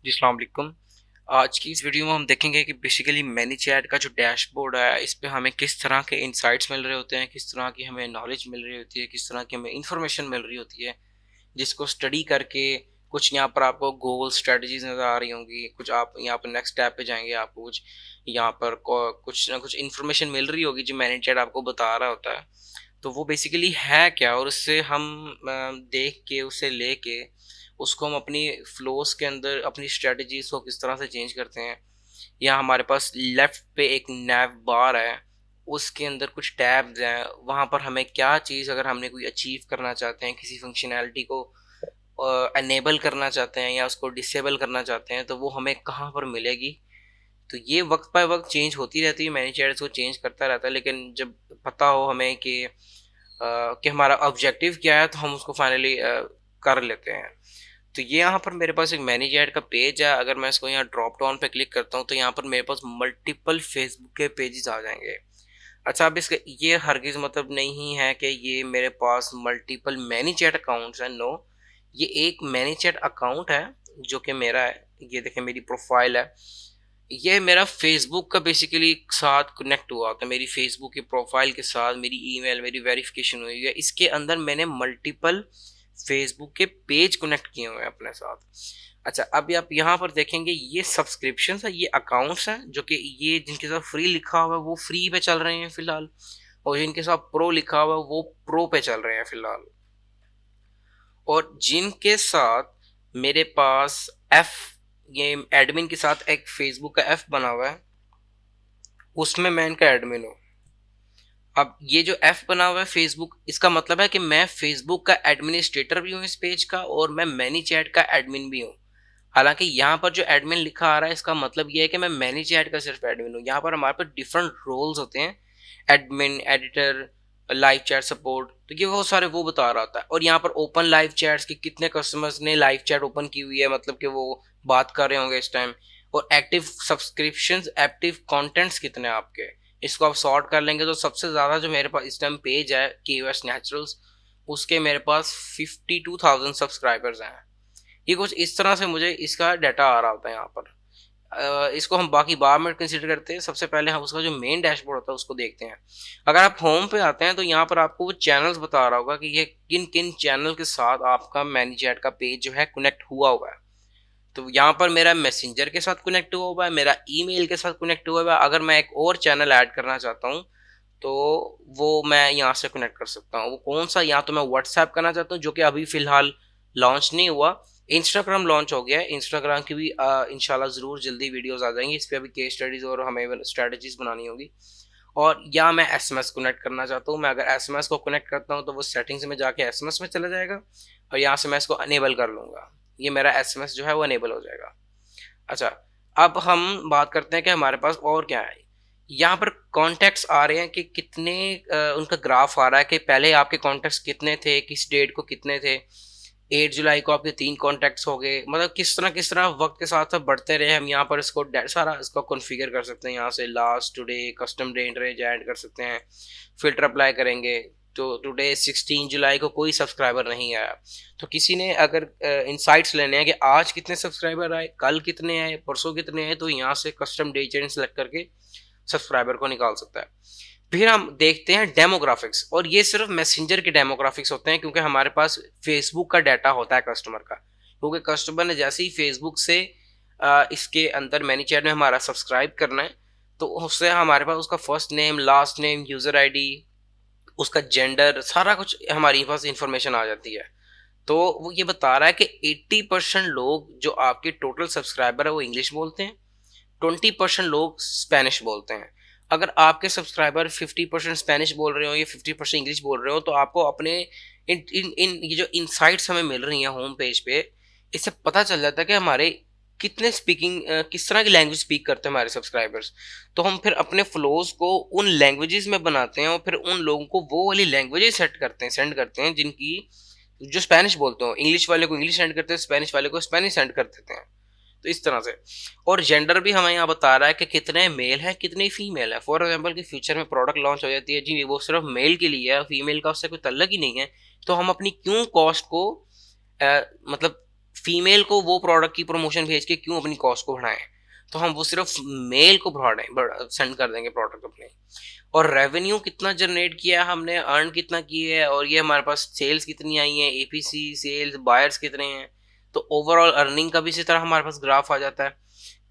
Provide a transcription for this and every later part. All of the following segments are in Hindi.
जी अस्सलाम वालेकुम। आज की इस वीडियो में हम देखेंगे कि बेसिकली मैनीचैट का जो डैशबोर्ड है इस पे हमें किस तरह के इंसाइट्स मिल रहे होते हैं, किस तरह की हमें नॉलेज मिल रही होती है, किस तरह की हमें इंफॉर्मेशन मिल रही होती है, जिसको स्टडी करके कुछ यहाँ पर आपको गोल स्ट्रेटजीज नज़र आ रही होंगी, कुछ आप यहाँ पर नेक्स्ट स्टेप पे जाएंगे, आपको कुछ यहाँ पर कुछ ना कुछ इन्फॉर्मेशन मिल रही होगी जो मैनीचैट आपको बता रहा होता है। तो वो बेसिकली है क्या, और उससे हम देख के उसे लेके उसको हम अपनी फ्लोस के अंदर अपनी स्ट्रेटजीज को किस तरह से चेंज करते हैं। या हमारे पास लेफ्ट पे एक नैव बार है, उसके अंदर कुछ टैब्स हैं, वहाँ पर हमें क्या चीज़ अगर हमने कोई अचीव करना चाहते हैं, किसी फंक्शनैलिटी को अनेबल करना चाहते हैं या उसको डिसेबल करना चाहते हैं, तो वो हमें कहाँ पर मिलेगी। तो ये वक्त बाय वक्त चेंज होती रहती है, मैनेजर्स को चेंज करता रहता है, लेकिन जब पता हो हमें कि हमारा ऑब्जेक्टिव क्या है तो हम उसको फाइनली कर लेते हैं। तो ये यहाँ पर मेरे पास एक मैनेजर का पेज है। अगर मैं इसको यहाँ ड्रॉप डाउन पे क्लिक करता हूँ तो यहाँ पर मेरे पास मल्टीपल फेसबुक के पेजेस आ जाएंगे। अच्छा, अब इसका ये हरगिज मतलब नहीं है कि ये मेरे पास मल्टीपल मैनीचैट अकाउंट्स हैं। नो, ये एक मैनीचैट अकाउंट है जो कि मेरा है। ये देखें, मेरी प्रोफाइल है, ये मेरा फेसबुक का बेसिकली साथ कनेक्ट हुआ था। मेरी फेसबुक की प्रोफाइल के साथ मेरी ईमेल, मेरी वेरिफिकेशन हुई है। इसके अंदर मैंने मल्टीपल फेसबुक के पेज कनेक्ट किए हुए हैं अपने साथ। अच्छा, अब आप यहाँ पर देखेंगे ये सब्सक्रिप्शन है, ये अकाउंट्स हैं जो कि ये जिनके साथ फ्री लिखा हुआ है वो फ्री पे चल रहे हैं फिलहाल, और जिनके साथ प्रो लिखा हुआ है वो प्रो पे चल रहे हैं फिलहाल। और जिनके साथ मेरे पास एफ, ये एडमिन के साथ एक फेसबुक का एफ बना हुआ है, उसमें मैं इनका एडमिन हूँ। अब ये जो एफ बना हुआ है फेसबुक, इसका मतलब है कि मैं फेसबुक का एडमिनिस्ट्रेटर भी हूँ इस पेज का, और मैं मैनी चैट का एडमिन भी हूँ। हालांकि यहाँ पर जो एडमिन लिखा आ रहा है इसका मतलब ये है कि मैं मैनी चैट का सिर्फ एडमिन हूँ। यहाँ पर हमारे पास डिफरेंट रोल्स होते हैं, admin, editor, live chat support, तो ये बहुत सारे वो बता रहा होता है। और यहाँ पर ओपन लाइव चैट्स की कितने कस्टमर्स ने लाइव चैट ओपन की हुई है, मतलब कि वो बात कर रहे होंगे इस टाइम। और एक्टिव सब्सक्रिप्शंस, एक्टिव कंटेंट्स कितने हैं आपके, इसको आप सॉर्ट कर लेंगे तो सबसे ज़्यादा जो मेरे पास इस टाइम पेज है KOS नेचुरल्स, उसके मेरे पास 52,000 सब्सक्राइबर्स हैं। ये कुछ इस तरह से मुझे इसका डाटा आ रहा होता है यहाँ पर। इसको हम बाकी बाद में कंसिडर करते हैं। सबसे पहले हम उसका जो मेन डैशबोर्ड होता है उसको देखते हैं। अगर आप होम पे आते हैं तो यहाँ पर आपको वो चैनल्स बता रहा होगा कि ये किन किन चैनल के साथ आपका मैनीचैट का पेज जो है कनेक्ट हुआ है। तो यहाँ पर मेरा मैसेंजर के साथ कनेक्ट हुआ है, मेरा ईमेल के साथ कनेक्ट हुआ है। अगर मैं एक और चैनल ऐड करना चाहता हूँ तो वो मैं यहाँ से कनेक्ट कर सकता हूँ। वो कौन सा, या तो मैं व्हाट्सएप करना चाहता हूँ जो कि अभी फ़िलहाल लॉन्च नहीं हुआ। इंस्टाग्राम लॉन्च हो गया है, इंस्टाग्राम की भी इंशाल्लाह ज़रूर जल्दी वीडियोस आ जाएंगी। इस पर अभी केस स्टडीज़ और हमें स्ट्रेटजीज बनानी होगी। और या मैं एसएमएस कनेक्ट करना चाहता हूँ। मैं अगर एसएमएस को कनेक्ट करता हूँ तो वो सेटिंग्स में जाके एसएमएस में चला जाएगा, और यहाँ से मैं इसको अनेबल कर लूँगा। ये मेरा एसएमएस जो है वो अनेबल हो जाएगा। अच्छा, अब हम बात करते हैं कि हमारे पास और क्या है। यहाँ पर कॉन्टैक्ट्स आ रहे हैं कि कितने उनका ग्राफ आ रहा है कि पहले आपके कॉन्टैक्ट्स कितने थे, किस डेट को कितने थे। 8 जुलाई को आपके 3 कॉन्टैक्ट्स हो गए। मतलब किस तरह वक्त के साथ साथ बढ़ते रहे। हम यहाँ पर इसको सारा इसको कॉन्फ़िगर कर सकते हैं। यहाँ से last, today, custom date range add कर सकते हैं, फिल्टर अप्लाई करेंगे। तो टुडे 16 जुलाई को कोई सब्सक्राइबर नहीं आया, तो किसी ने अगर इंसाइट्स लेने हैं कि आज कितने सब्सक्राइबर आए, कल कितने आए, परसों कितने आए, तो यहाँ से कस्टम डेट रेंज सेलेक्ट करके सब्सक्राइबर को निकाल सकता है। फिर हम देखते हैं डेमोग्राफिक्स, और ये सिर्फ मैसेंजर के डेमोग्राफिक्स होते हैं क्योंकि हमारे पास फेसबुक का डाटा होता है कस्टमर का। क्योंकि कस्टमर ने जैसे ही फेसबुक से इसके अंदर मैनीचैट में हमारा सब्सक्राइब करना है, तो उससे हमारे पास उसका first name, last name, user ID, उसका जेंडर, सारा कुछ हमारे पास इंफॉर्मेशन आ जाती है। तो वो ये बता रहा है कि 80% लोग जो आपके टोटल सब्सक्राइबर है वो इंग्लिश बोलते हैं, 20% लोग स्पेनिश बोलते हैं। अगर आपके सब्सक्राइबर 50% स्पेनिश बोल रहे हो या 50% इंग्लिश बोल रहे हो, तो आपको अपने इन इन इन ये जो इनसाइट्स हमें मिल रही हैं होम पेज पे, इससे पता चल जाता है कि हमारे कितने स्पीकिंग, किस तरह की लैंग्वेज स्पीक करते हैं हमारे सब्सक्राइबर्स। तो हम फिर अपने फ्लोज को उन लैंग्वेजेस में बनाते हैं और फिर उन लोगों को वो वाली लैंग्वेजेस सेंड करते हैं जिनकी, जो स्पेनिश बोलते हो। इंग्लिश वाले को इंग्लिश सेंड करते हैं, स्पेनिश वाले को स्पेनिश सेंड कर देते हैं। तो इस तरह से। और जेंडर भी हमें यहाँ बता रहा है कि कितने मेल है कितने फीमेल है। फॉर एग्जाम्पल कि फ्यूचर में प्रोडक्ट लॉन्च हो जाती है जी, वो सिर्फ मेल के लिए है, फीमेल का उससे कोई तल्लक ही नहीं है, तो हम अपनी क्यों कॉस्ट को मतलब फीमेल को वो प्रोडक्ट की प्रमोशन भेज के क्यों अपनी कॉस्ट को बढ़ाएं, तो हम वो सिर्फ मेल को सेंड कर देंगे प्रोडक्ट अपने। और रेवेन्यू कितना जनरेट किया है हमने, अर्न कितना किया है, और ये हमारे पास सेल्स कितनी आई है, एपीसी सेल्स, बायर्स कितने हैं, तो ओवरऑल अर्निंग का भी इसी तरह हमारे पास ग्राफ आ जाता है।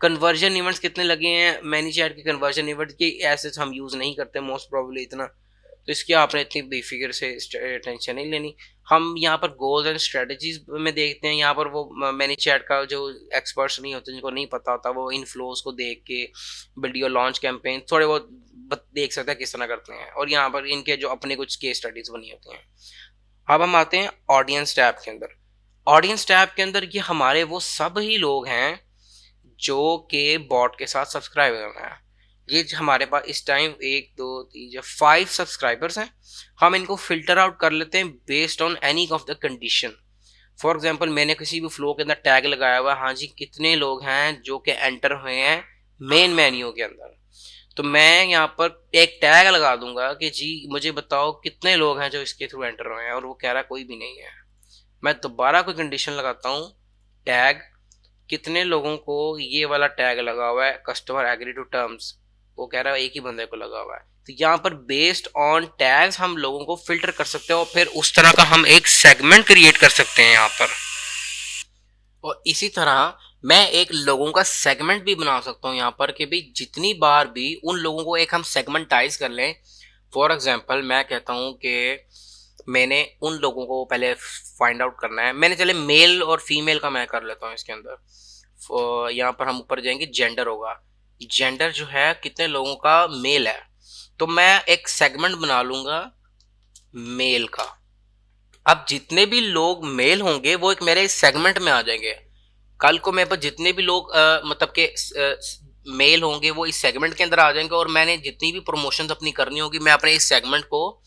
कन्वर्जन इवेंट्स कितने लगे हैं, मैनीचैट के कन्वर्जन इवेंट की ऐसे हम यूज़ नहीं करते मोस्ट प्रोबेबली इतना, तो इसकी आपने इतनी बेफिक्र से टेंशन नहीं लेनी। हम यहाँ पर गोल्स एंड स्ट्रेटजीज में देखते हैं, यहाँ पर वो मैनीचैट का जो एक्सपर्ट्स नहीं होते, जिनको नहीं पता होता, वो इन फ्लोज को देख के वीडियो लॉन्च कैंपेन थोड़े बहुत देख सकते हैं किस तरह करते हैं, और यहाँ पर इनके जो अपने कुछ केस स्टडीज बनी होती हैं। अब हम आते हैं ऑडियंस टैब के अंदर। ऑडियंस टैब के अंदर ये हमारे वो सब ही लोग हैं जो के बॉट के साथ सब्सक्राइब करना है। ये हमारे पास इस टाइम 1 2 3 5 सब्सक्राइबर्स हैं। हम इनको फिल्टर आउट कर लेते हैं based on any of the condition. For example मैंने किसी भी फ्लो के अंदर टैग लगाया हुआ, हाँ जी कितने लोग हैं जो कि एंटर हुए हैं मेन मेन्यू के अंदर, तो मैं यहाँ पर एक टैग लगा दूंगा कि जी मुझे बताओ कितने लोग हैं जो इसके थ्रू एंटर हुए हैं, और वो कह रहा कोई भी नहीं है। मैं दोबारा कोई कंडीशन लगाता हूँ, टैग कितने लोगों को ये वाला टैग लगा हुआ है, कस्टमर एग्री टू टर्म्स, वो कह रहा है एक ही बंदे को लगा हुआ है। तो यहाँ पर बेस्ड ऑन टैग्स हम लोगों को फिल्टर कर सकते हैं, और फिर उस तरह का हम एक सेगमेंट क्रिएट कर सकते हैं यहाँ पर। और इसी तरह मैं एक लोगों का सेगमेंट भी बना सकता हूँ यहाँ पर कि भाई जितनी बार भी उन लोगों को एक हम सेगमेंटाइज कर लें। फॉर एग्जांपल मैं कहता हूँ कि मैंने उन लोगों को पहले फाइंड आउट करना है, मैंने चले मेल और फीमेल का मैं कर लेता हूँ इसके अंदर। यहाँ पर हम ऊपर जाएंगे, जेंडर होगा, जेंडर जो है कितने लोगों का मेल है, तो मैं एक सेगमेंट बना लूंगा मेल का। अब जितने भी लोग मेल होंगे वो एक मेरे सेगमेंट में आ जाएंगे। कल को मेरे पास जितने भी लोग मतलब के मेल होंगे वो इस सेगमेंट के अंदर आ जाएंगे, और मैंने जितनी भी प्रमोशंस अपनी करनी होगी मैं अपने इस सेगमेंट को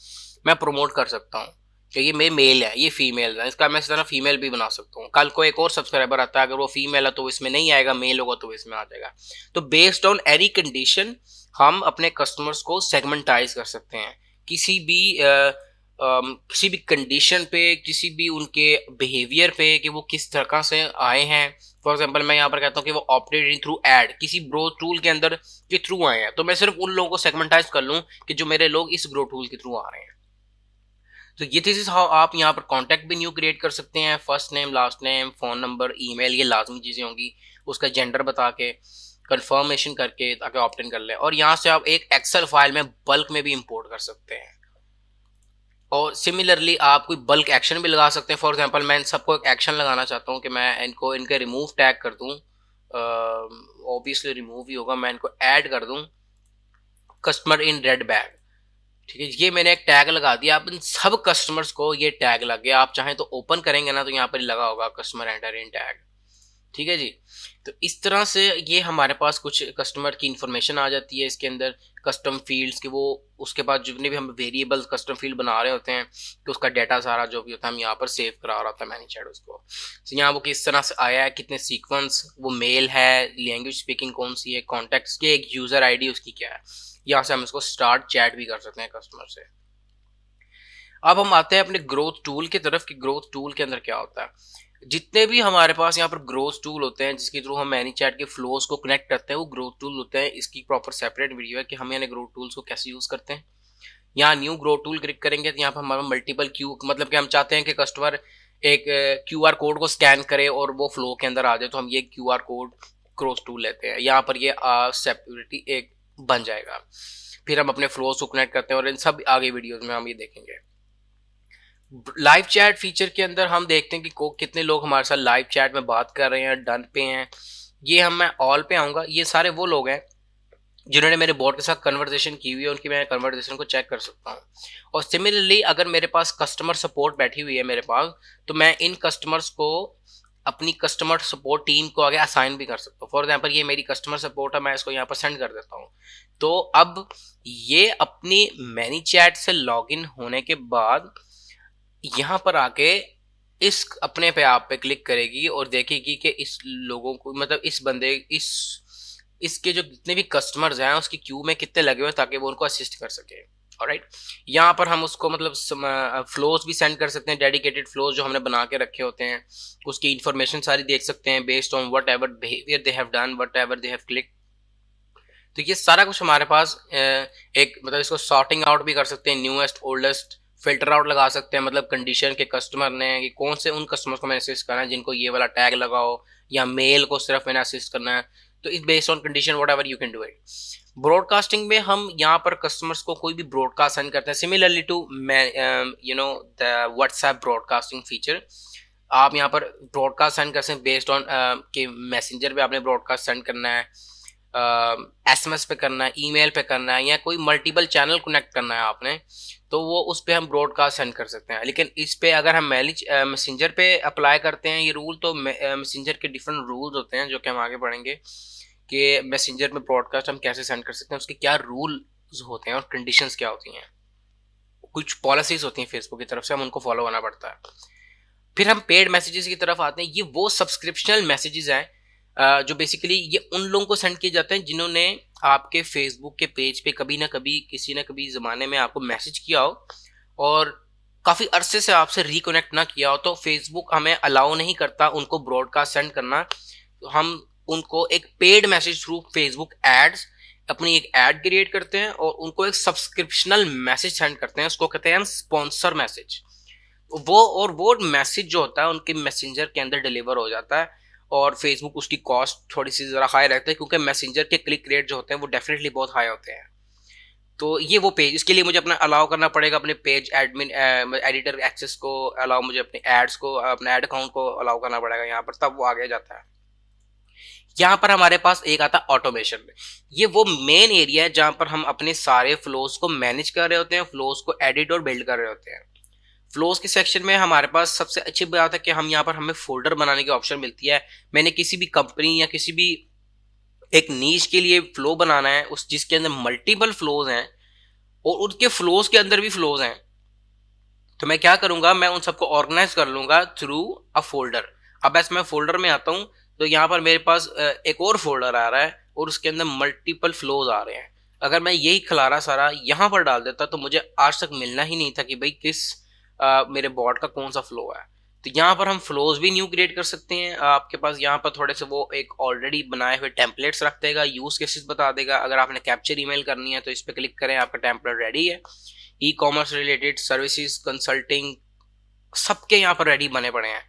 मैं प्रमोट कर सकता हूँ कि ये मेल है, ये फीमेल है, इसका मैं इस तरह फीमेल भी बना सकता हूँ। कल को एक और सब्सक्राइबर आता है, अगर वो फीमेल है तो इसमें नहीं आएगा, मेल होगा तो इसमें आ जाएगा। तो बेस्ड ऑन एनी कंडीशन हम अपने कस्टमर्स को सेगमेंटाइज कर सकते हैं, किसी भी कंडीशन पे, किसी भी उनके बिहेवियर पे कि वो किस तरह से आए हैं। फॉर एग्जांपल मैं यहाँ पर कहता हूँ कि वो ऑप्टेड इन थ्रू एड, किसी ग्रो टूल के अंदर के थ्रू आए हैं, तो मैं सिर्फ उन लोगों को सेगमेंटाइज कर लूँ कि जो मेरे लोग इस ग्रो टूल के थ्रू आ रहे हैं। तो ये दिस इज हाउ आप यहाँ पर कॉन्टैक्ट भी न्यू क्रिएट कर सकते हैं। First name, last name, phone number, email, ये लाजमी चीज़ें होंगी, उसका जेंडर बता के कंफर्मेशन करके ताकि ऑप्ट इन कर लें। और यहाँ से आप एक एक्सेल फाइल में बल्क में भी इंपोर्ट कर सकते हैं, और सिमिलरली आप कोई बल्क एक्शन भी लगा सकते हैं। फॉर एग्जांपल मैं इन सबको एक एक्शन लगाना चाहता हूँ कि मैं इनको इनके रिमूव टैग कर दूँ, ऑब्वियसली रिमूव ही होगा, मैं इनको ऐड कर दूँ कस्टमर इन रेड बैग, ठीक है। ये मैंने एक टैग लगा दिया, आप इन सब कस्टमर्स को ये टैग लग गया। आप चाहें तो ओपन करेंगे ना तो यहाँ पर लगा होगा कस्टमर एंटर इन टैग, ठीक है जी। तो इस तरह से ये हमारे पास कुछ कस्टमर की इंफॉर्मेशन आ जाती है इसके अंदर, कस्टम फील्ड्स के वो, उसके बाद जितने भी हम वेरिएबल्स कस्टम फील्ड बना रहे होते हैं कि उसका डाटा सारा जो भी होता है हम यहाँ पर सेव करा रहा होता है मैनीचैट उसको। तो यहाँ वो किस तरह से आया है, कितने सीक्वेंस, वो मेल है, लैंग्वेज स्पीकिंग कौन सी है, कॉन्टेक्ट्स की एक यूजर आईडी उसकी क्या है, यहाँ से हम इसको स्टार्ट चैट भी कर सकते हैं कस्टमर से। अब हम आते हैं अपने ग्रोथ टूल की तरफ कि ग्रोथ टूल के अंदर क्या होता है। जितने भी हमारे पास यहाँ पर ग्रोथ टूल होते हैं जिसके थ्रू हम मैनीचैट के फ्लोज को कनेक्ट करते हैं वो ग्रोथ टूल होते हैं। इसकी प्रॉपर सेपरेट वीडियो है कि हम यानी ग्रोथ टूल्स को कैसे यूज करते हैं। यहाँ न्यू ग्रोथ टूल क्लिक करेंगे तो यहाँ पर हमारा मल्टीपल क्यू, मतलब कि हम चाहते हैं कि कस्टमर एक QR कोड को स्कैन करे और वो फ्लो के अंदर आ जाए, तो हम ये QR कोड ग्रोथ टूल लेते हैं। यहाँ पर ये सेपरेटली एक बन जाएगा, फिर हम अपने फ्लोज को कनेक्ट करते हैं, और इन सब आगे वीडियोज में हम ये देखेंगे। लाइव चैट फीचर के अंदर हम देखते हैं कि कितने लोग हमारे साथ लाइव चैट में बात कर रहे हैं, डन पे हैं। ये मैं ऑल पे आऊँगा, ये सारे वो लोग हैं जिन्होंने मेरे बॉट के साथ कन्वर्सेशन की हुई है, उनकी मैं कन्वर्सेशन को चेक कर सकता हूँ। और सिमिलरली अगर मेरे पास कस्टमर सपोर्ट बैठी हुई है मेरे पास, तो मैं इन कस्टमर्स को अपनी कस्टमर सपोर्ट टीम को आगे असाइन भी कर सकता हूँ। फॉर एग्जाम्पल ये मेरी कस्टमर सपोर्ट है, मैं इसको यहाँ पर सेंड कर देता हूँ। तो अब ये अपनी मैनीचैट से लॉग इन होने के बाद यहाँ पर आके इस अपने पे आप पे क्लिक करेगी और देखेगी कि इस लोगों को, मतलब इस बंदे, इसके जो जितने भी कस्टमर्स हैं उसकी क्यू में कितने लगे हुए हैं ताकि वो उनको असिस्ट कर सके। ऑलराइट। यहाँ पर हम उसको मतलब फ्लोज भी सेंड कर सकते हैं, डेडिकेटेड फ्लोज जो हमने बना के रखे होते हैं, उसकी इंफॉर्मेशन सारी देख सकते हैं based on what ever behaviour they have done, what ever they have click. तो ये सारा कुछ हमारे पास एक मतलब इसको सॉर्टिंग आउट भी कर सकते हैं, न्यूएस्ट ओल्डेस्ट, फिल्टर आउट लगा सकते हैं, मतलब कंडीशन के कस्टमर ने कि कौन से उन कस्टमर्स को मैंने असिस्ट करना है जिनको ये वाला टैग लगाओ, या मेल को सिर्फ मैंने असिस्ट करना है। तो इस based on condition what ever you can do it. Broadcasting में हम यहाँ पर कस्टमर्स को कोई भी ब्रॉडकास्ट सेंड करते हैं, similarly to you know the WhatsApp broadcasting feature. आप यहाँ पर ब्रॉडकास्ट सेंड कर सकते हैं बेस्ड ऑन कि मैसेंजर पे आपने ब्रॉडकास्ट सेंड करना है, एसएमएस पे करना है, ईमेल पे करना है, या कोई मल्टीपल चैनल कनेक्ट करना है आपने, तो वो उस पर हम ब्रॉडकास्ट सेंड कर सकते हैं। लेकिन इस पे अगर हम मैसेंजर पे अप्लाई करते हैं ये रूल, तो मैसेंजर के डिफरेंट रूल्स होते हैं जो कि हम आगे पढ़ेंगे कि मैसेंजर में ब्रॉडकास्ट हम कैसे सेंड कर सकते हैं, उसके क्या रूल्स होते हैं और कंडीशंस क्या होती हैं, कुछ पॉलिसीज होती हैं फेसबुक की तरफ से, हम उनको फॉलो करना पड़ता है। फिर हम पेड मैसेजेस की तरफ आते हैं। ये वो सब्सक्रिप्शनल मैसेजेस हैं जो बेसिकली ये उन लोगों को सेंड किए जाते हैं जिन्होंने आपके फेसबुक के पेज पे कभी ना कभी किसी ना कभी ज़माने में आपको मैसेज किया हो और काफ़ी अरसे से आपसे रिकनेक्ट ना किया हो, तो फेसबुक हमें अलाउ नहीं करता उनको ब्रॉडकास्ट सेंड करना। तो हम उनको एक paid message through Facebook ads अपनी एक ऐड क्रिएट करते हैं और उनको एक सब्सक्रिप्शनल मैसेज सेंड करते हैं, उसको कहते हैं हम स्पॉन्सर मैसेज। वो मैसेज जो होता है उनके मैसेंजर के अंदर डिलीवर हो जाता है, और फेसबुक उसकी कॉस्ट थोड़ी सी ज़रा हाई रहती है क्योंकि मैसेंजर के क्लिक रेट जो होते हैं वो डेफिनेटली बहुत हाई होते हैं। तो ये वो पेज, इसके लिए मुझे अपना अलाउ करना पड़ेगा अपने पेज एडमिन एडिटर एक्सेस को अलाउ, मुझे अपने एड्स को अपने एड अकाउंट को अलाउ करना पड़ेगा यहाँ पर, तब वो आगे जाता है। यहाँ पर हमारे पास एक आता है ऑटोमेशन। ये वो मेन एरिया है जहाँ पर हम अपने सारे फ्लोज को मैनेज कर रहे होते हैं, फ्लोज को एडिट और बिल्ड कर रहे होते हैं। फ्लोज के सेक्शन में हमारे पास सबसे अच्छी बात है कि हम यहाँ पर हमें फोल्डर बनाने की ऑप्शन मिलती है। मैंने किसी भी कंपनी या किसी भी एक नीश के लिए फ्लो बनाना है उस जिसके अंदर मल्टीपल फ्लोज हैं और उनके फ्लोज के अंदर भी फ्लोज हैं, तो मैं क्या करूंगा, मैं उन सबको ऑर्गेनाइज कर लूंगा थ्रू अ फोल्डर। अब ऐसे मैं फोल्डर में आता हूँ तो यहाँ पर मेरे पास एक और फोल्डर आ रहा है और उसके अंदर मल्टीपल फ्लोज आ रहे हैं। अगर मैं यही खलारा सारा यहाँ पर डाल देता तो मुझे आज तक मिलना ही नहीं था कि भाई किस मेरे बॉट का कौन सा फ्लो है। तो यहाँ पर हम फ्लोज भी न्यू क्रिएट कर सकते हैं। आपके पास यहाँ पर थोड़े से वो एक ऑलरेडी बनाए हुए टेम्पलेट्स रख देगा, यूज केसेस बता देगा। अगर आपने कैप्चर ईमेल करनी है तो इस पर क्लिक करें, आपका टेम्पलेट रेडी है। E commerce related services, consulting, सबके यहाँ पर रेडी बने पड़े हैं।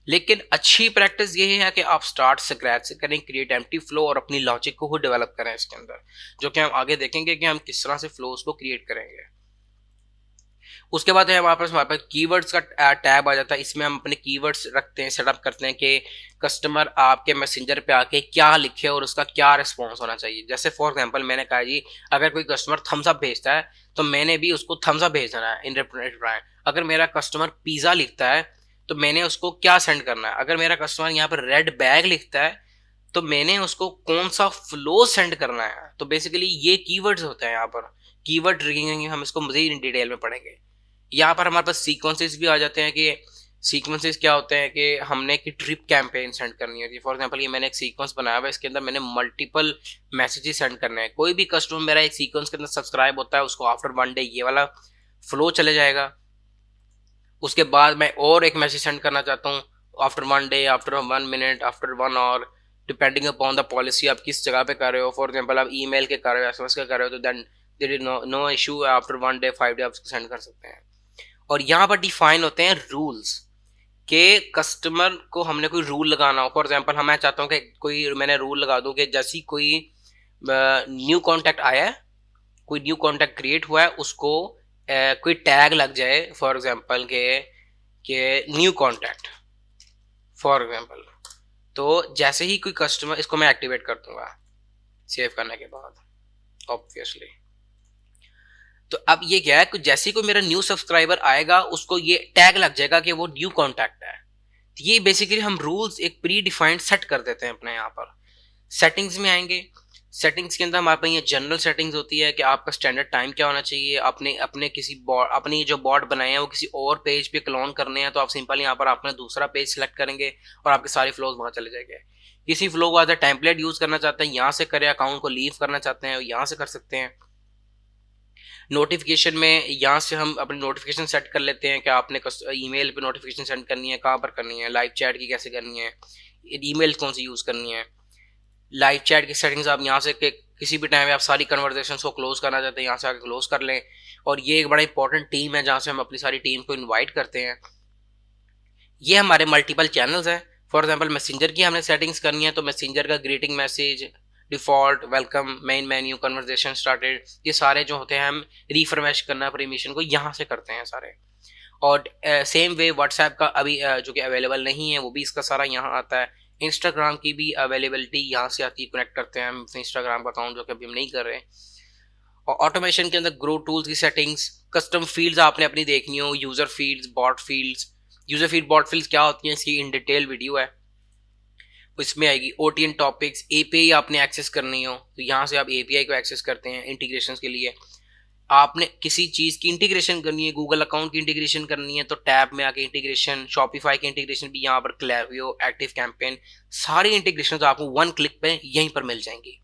लेकिन अच्छी प्रैक्टिस ये है कि आप स्टार्ट स्क्रैच से करें, क्रिएट एम्प्टी फ्लो और अपनी लॉजिक को खुद डेवलप करें इसके अंदर, जो कि हम आगे देखेंगे कि हम किस तरह से फ्लोज को क्रिएट करेंगे। उसके बाद हमारे पास कीवर्ड्स का टैब आ जाता है। इसमें हम अपने कीवर्ड्स रखते हैं, सेटअप करते हैं कि कस्टमर आपके मैसेंजर पे आके क्या लिखे और उसका क्या रिस्पॉन्स होना चाहिए। जैसे फॉर एग्जांपल मैंने कहा जी अगर कोई कस्टमर थम्स अप भेजता है तो मैंने भी उसको थम्स अप भेजना है इन रिप्लाई। अगर मेरा कस्टमर पिज़्ज़ा लिखता है तो मैंने उसको क्या सेंड करना है। अगर मेरा कस्टमर यहाँ पर रेड बैग लिखता है तो मैंने उसको कौन सा फ्लो सेंड करना है। तो बेसिकली ये कीवर्ड्स होते हैं। यहाँ पर कीवर्ड ट्रिगिंग हम इसको मज़ीद डिटेल में पढ़ेंगे। यहाँ पर हमारे पास सीक्वेंसेस भी आ जाते हैं कि सीक्वेंसेस क्या होते हैं कि हमने एक ट्रिप कैंपेन सेंड करनी होती है। फॉर एग्जांपल ये मैंने एक सीक्वेंस बनाया हुआ है, इसके अंदर मैंने मल्टीपल मैसेजेस सेंड करने हैं। कोई भी कस्टमर मेरा एक सीक्वेंस के अंदर सब्सक्राइब होता है उसको आफ्टर 1 डे ये वाला फ्लो चले जाएगा। उसके बाद मैं और एक मैसेज सेंड करना चाहता हूँ after 1 day, after 1 minute, after 1 hour, depending upon the policy आप किस जगह पे कर रहे हो। फॉर एग्जाम्पल आप ईमेल के कर रहे हो, एसएमएस के कर रहे हो, तो then there is no issue, after 1 day 5 day आप उसको सेंड कर सकते हैं। और यहाँ पर डिफाइन होते हैं रूल्स के कस्टमर को हमने कोई रूल लगाना हो। फॉर एग्जांपल मैं चाहता हूँ कि कोई मैंने रूल लगा दूँ कि जैसी कोई न्यू कॉन्टैक्ट आया है, कोई न्यू कॉन्टैक्ट क्रिएट हुआ है, उसको कोई टैग लग जाए फॉर एग्जांपल के न्यू कॉन्टैक्ट फॉर एग्जांपल। तो जैसे ही कोई कस्टमर, इसको मैं एक्टिवेट कर दूंगा सेव करने के बाद ऑब्वियसली। तो अब ये क्या है कि जैसे ही कोई मेरा न्यू सब्सक्राइबर आएगा उसको ये टैग लग जाएगा कि वो न्यू कॉन्टैक्ट है। तो ये बेसिकली हम रूल्स एक प्री डिफाइंड सेट कर देते हैं अपने यहाँ पर। सेटिंग्स में आएंगे, सेटिंग्स के अंदर हमारे पास ये जनरल सेटिंग्स होती है कि आपका स्टैंडर्ड टाइम क्या होना चाहिए। अपने किसी बॉट, अपनी जो बॉट बनाए हैं वो किसी और पेज पे क्लोन करने हैं तो आप सिंपल यहाँ पर अपना दूसरा पेज सेलेक्ट करेंगे और आपके सारे फ्लोज वहाँ चले जाएंगे। किसी फ्लो को अगर टेम्पलेट यूज करना चाहते हैं यहाँ से करें, अकाउंट को लीव करना चाहते हैं यहाँ से कर सकते हैं। नोटिफिकेशन में यहाँ से हम अपनी नोटिफिकेशन सेट कर लेते हैं कि आपने ईमेल पे नोटिफिकेशन सेंड करनी है, कहाँ पर करनी है, लाइव चैट की कैसे करनी है, ईमेल कौन सी यूज़ करनी है। लाइव चैट की सेटिंग्स आप यहाँ से किसी भी टाइम में आप सारी कन्वर्सेशन को क्लोज करना चाहते हैं यहाँ से आके क्लोज कर लें। और ये एक बड़ा इंपॉर्टेंट टीम है जहाँ से हम अपनी सारी टीम को इनवाइट करते हैं। ये हमारे मल्टीपल चैनल्स हैं। फॉर एग्जांपल मैसेंजर की हमने सेटिंग्स करनी है तो मैसेंजर का greeting message, default, welcome, main menu, conversation started, ये सारे जो होते हैं हम रिफ्रेश करना परमिशन को यहाँ से करते हैं सारे। और सेम वे व्हाट्सएप का अभी जो कि अवेलेबल नहीं है वो भी इसका सारा यहाँ आता है। इंस्टाग्राम की भी अवेलेबिलिटी यहाँ से आती है, कनेक्ट करते हैं हम इंस्टाग्राम का अकाउंट जो कि अभी हम नहीं कर रहे। और ऑटोमेशन के अंदर ग्रो टूल्स की सेटिंग्स, कस्टम फील्ड्स आपने अपनी देखनी हो, user fields, bot fields. User field bot fields क्या होती हैं इसकी इन डिटेल वीडियो है, इसमें आएगी। ओटीएन टॉपिक्स, एपीआई आपने एक्सेस करनी हो तो यहाँ से आप एपीआई को एक्सेस करते हैं इंटीग्रेशन के लिए। आपने किसी चीज़ की इंटीग्रेशन करनी है, गूगल अकाउंट की इंटीग्रेशन करनी है तो टैब में आके इंटीग्रेशन, शॉपिफाई की इंटीग्रेशन भी यहाँ पर, क्लैवियो, एक्टिव कैंपेन, सारी इंटीग्रेशन आपको वन क्लिक पे यहीं पर मिल जाएंगी।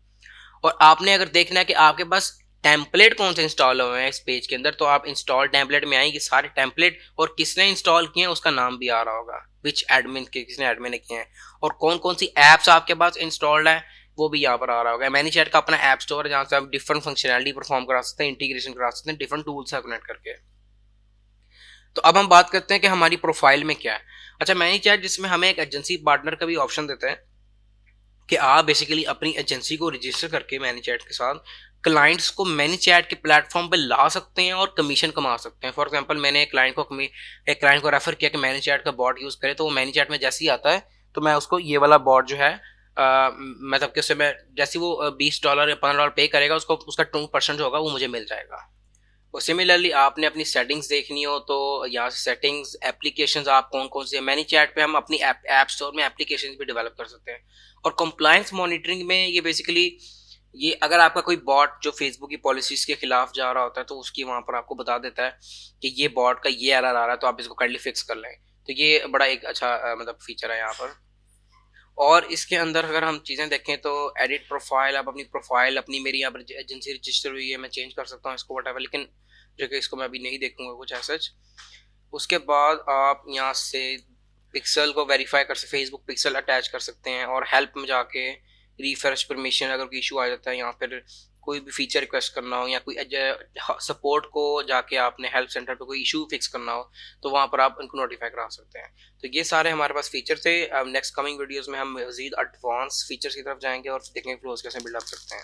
और आपने अगर देखना है कि आपके पास टेम्पलेट कौन से इंस्टॉल हुए हैं इस पेज के अंदर, तो आप इंस्टॉल टेम्पलेट में आएंगे सारे टेम्पलेट, और किसने इंस्टॉल किए हैं उसका नाम भी आ रहा होगा, विच एडमिन के, किसने एडमिन किए हैं, और कौन कौन सी एप्स आपके पास इंस्टॉल्ड है वो भी यहाँ पर आ रहा होगा। मैनीचैट का अपना ऐप स्टोर है जहाँ से आप डिफरेंट फंक्शनैलिटी परफॉर्म करा सकते हैं, इंटीग्रेशन करा सकते हैं डिफरेंट टूल से कनेक्ट करके। तो अब हम बात करते हैं कि हमारी प्रोफाइल में क्या है। अच्छा, मैनीचैट जिसमें हमें एक एजेंसी पार्टनर का भी ऑप्शन देता है कि आप बेसिकली अपनी एजेंसी को रजिस्टर करके मैनीचैट के साथ क्लाइंट्स को मैनीचैट के प्लेटफॉर्म पे ला सकते हैं और कमीशन कमा सकते हैं। फॉर एग्जांपल मैंने एक क्लाइंट को रेफर किया कि मैनीचैट का बॉट यूज़ करे, तो वो मैनीचैट में जैसे ही आता है तो मैं उसको ये वाला बॉट जो है मतलब कि उससे मैं जैसे वो $20 या $15 पे करेगा उसको उसका 2% जो होगा वो मुझे मिल जाएगा। और सिमिलरली आपने अपनी सेटिंग्स देखनी हो तो यहाँ से सेटिंग्स, एप्लीकेशंस आप कौन कौन से, मैनीचैट पे हम अपनी ऐप स्टोर में एप्लीकेशंस भी डेवलप कर सकते हैं। और कंप्लायंस मॉनिटरिंग में ये बेसिकली ये अगर आपका कोई बॉट जो फेसबुक की पॉलिसीज के खिलाफ जा रहा होता है तो उसकी वहाँ पर आपको बता देता है कि ये बॉट का ये एरर आ रहा है तो आप इसको काइंडली फिक्स कर लें। तो ये बड़ा एक अच्छा मतलब फीचर है यहाँ पर। और इसके अंदर अगर हम चीज़ें देखें तो एडिट प्रोफाइल, आप अपनी प्रोफाइल अपनी, मेरी यहाँ पर एजेंसी रजिस्टर हुई है, मैं चेंज कर सकता हूँ इसको वटेवर, लेकिन जो कि इसको मैं अभी नहीं देखूंगा कुछ ऐसा। उसके बाद आप यहाँ से पिक्सल को वेरीफाई कर सकते, फेसबुक पिक्सल अटैच कर सकते हैं, और हेल्प में जाके रिफ्रेश परमिशन अगर कोई इशू आ जाता है या फिर कोई भी फीचर रिक्वेस्ट करना हो या कोई सपोर्ट को जाके आपने हेल्प सेंटर पे कोई इशू फिक्स करना हो तो वहाँ पर आप उनको नोटिफाई करा सकते हैं। तो ये सारे हमारे पास फीचर थे। अब नेक्स्ट कमिंग वीडियोस में हम मज़ीद एडवांस फीचर्स की तरफ जाएंगे और देखेंगे फ्लोज कैसे बिल्डअप करते हैं।